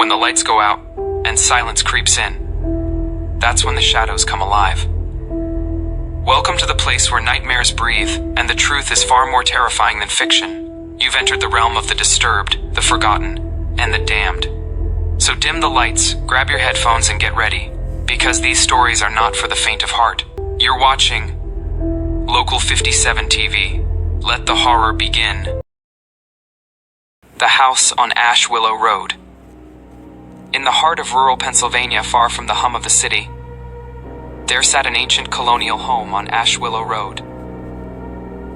When the lights go out and silence creeps in, that's when the shadows come alive. Welcome to the place where nightmares breathe, and the truth is far more terrifying than fiction. You've entered the realm of the disturbed, the forgotten, and the damned. So dim the lights, grab your headphones, and get ready, because these stories are not for the faint of heart. You're watching Local 57 TV. Let the horror begin. The house on Ash Willow Road. In the heart of rural Pennsylvania, far from the hum of the city, there sat an ancient colonial home on Ash Willow Road.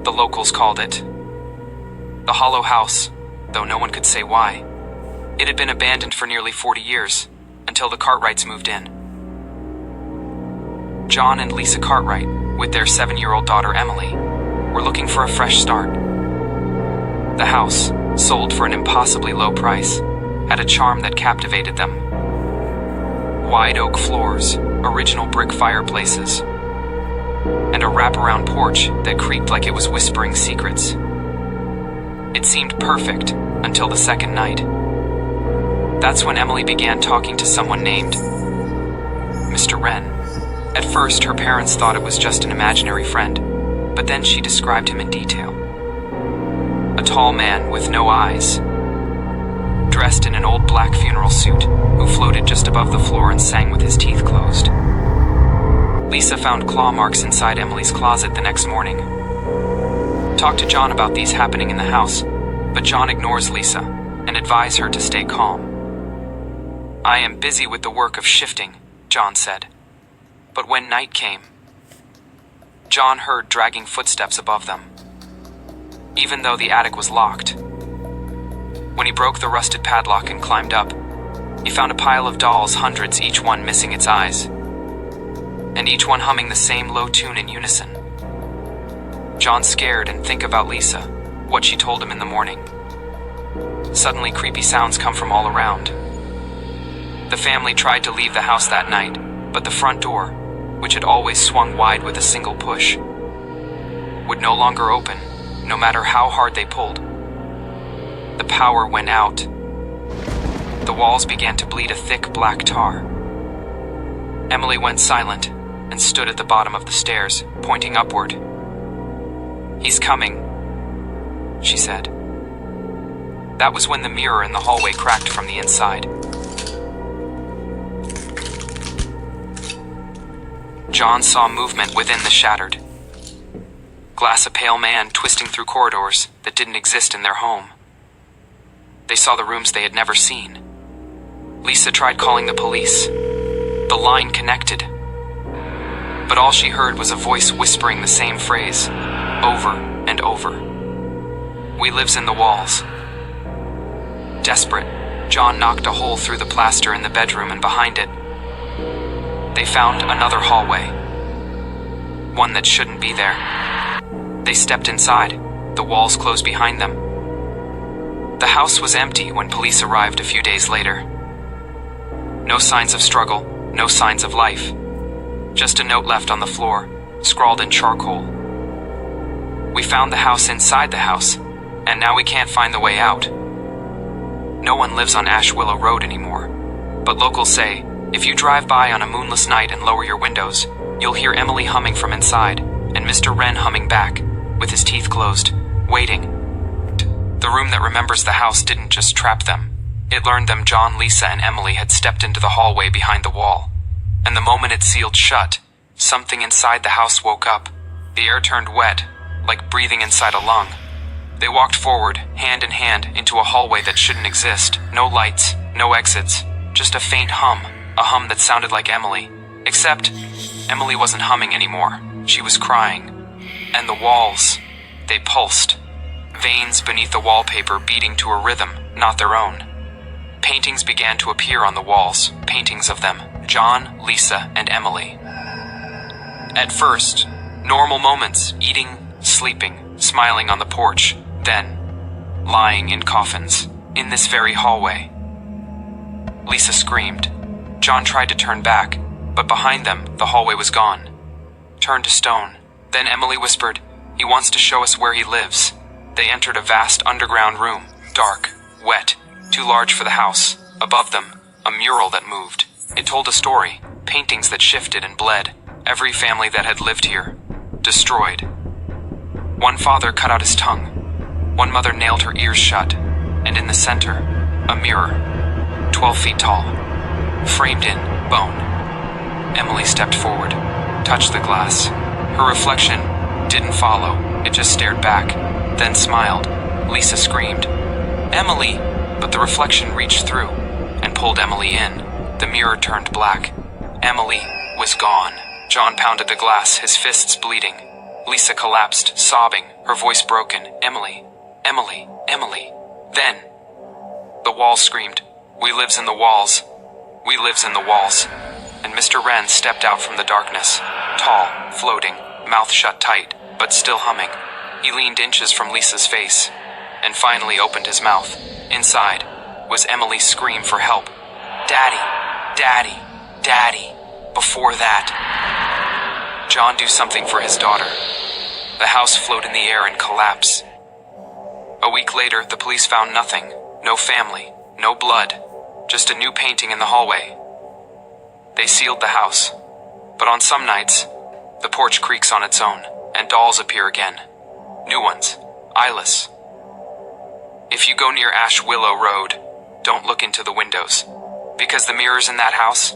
The locals called it the Hollow House, though no one could say why. It had been abandoned for nearly 40 years, until the Cartwrights moved in. John and Lisa Cartwright, with their 7-year-old daughter Emily, were looking for a fresh start. The house, sold for an impossibly low price, had a charm that captivated them. Wide oak floors, original brick fireplaces, and a wraparound porch that creaked like it was whispering secrets. It seemed perfect until the second night. That's when Emily began talking to someone named Mr. Wren. At first, her parents thought it was just an imaginary friend, but then she described him in detail. A tall man with no eyes, dressed in an old black funeral suit, who floated just above the floor and sang with his teeth closed. Lisa found claw marks inside Emily's closet the next morning. Talked to John about these happening in the house, but John ignores Lisa and advised her to stay calm. "I am busy with the work of shifting," John said. But when night came, John heard dragging footsteps above them, even though the attic was locked. When he broke the rusted padlock and climbed up, he found a pile of dolls, hundreds, each one missing its eyes, and each one humming the same low tune in unison. John scared and think about Lisa, what she told him in the morning. Suddenly, creepy sounds come from all around. The family tried to leave the house that night, but the front door, which had always swung wide with a single push, would no longer open, no matter how hard they pulled. The power went out. The walls began to bleed a thick black tar. Emily went silent and stood at the bottom of the stairs, pointing upward. "He's coming," she said. That was when the mirror in the hallway cracked from the inside. John saw movement within the shattered glass, a pale man twisting through corridors that didn't exist in their home. They saw the rooms they had never seen. Lisa tried calling the police. The line connected, but all she heard was a voice whispering the same phrase, over and over. "We lives in the walls." Desperate, John knocked a hole through the plaster in the bedroom, and behind it, they found another hallway, one that shouldn't be there. They stepped inside. The walls closed behind them. The house was empty when police arrived a few days later. No signs of struggle, no signs of life. Just a note left on the floor, scrawled in charcoal. "We found the house inside the house, and now we can't find the way out." No one lives on Ash Willow Road anymore, but locals say if you drive by on a moonless night and lower your windows, you'll hear Emily humming from inside, and Mr. Wren humming back, with his teeth closed, waiting. The room that remembers the house didn't just trap them. It learned them John, Lisa, and Emily had stepped into the hallway behind the wall. And the moment it sealed shut, something inside the house woke up. The air turned wet, like breathing inside a lung. They walked forward, hand in hand, into a hallway that shouldn't exist. No lights, no exits, just a faint hum. A hum that sounded like Emily. Except, Emily wasn't humming anymore. She was crying. And the walls, they pulsed. Veins beneath the wallpaper beating to a rhythm, not their own. Paintings began to appear on the walls, paintings of them, John, Lisa, and Emily. At first, normal moments, eating, sleeping, smiling on the porch, then, lying in coffins, in this very hallway. Lisa screamed. John tried to turn back, but behind them, the hallway was gone. Turned to stone. Then Emily whispered, "He wants to show us where he lives." They entered a vast underground room, dark, wet, too large for the house. Above them, a mural that moved. It told a story, paintings that shifted and bled. Every family that had lived here, destroyed. One father cut out his tongue. One mother nailed her ears shut. And in the center, a mirror, 12 feet tall, framed in bone. Emily stepped forward, touched the glass. Her reflection didn't follow. It just stared back, then smiled. Lisa screamed, "Emily!" But the reflection reached through and pulled Emily in. The mirror turned black. Emily was gone. John pounded the glass, his fists bleeding. Lisa collapsed, sobbing, her voice broken. "Emily, Emily, Emily." Then, the walls screamed, "We lives in the walls. We lives in the walls." And Mr. Wren stepped out from the darkness, tall, floating, mouth shut tight, but still humming. He leaned inches from Lisa's face, and finally opened his mouth. Inside was Emily's scream for help. "Daddy, Daddy, Daddy." Before that, John do something for his daughter. The house float in the air and collapse. A week later, the police found nothing. No family, no blood, just a new painting in the hallway. They sealed the house. But on some nights, the porch creaks on its own, and dolls appear again. New ones, eyeless. If you go near Ash Willow Road, don't look into the windows. Because the mirrors in that house,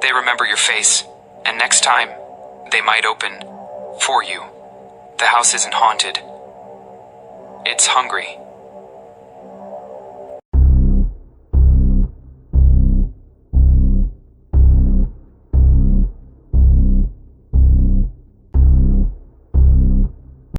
they remember your face, and next time, they might open for you. The house isn't haunted. It's hungry.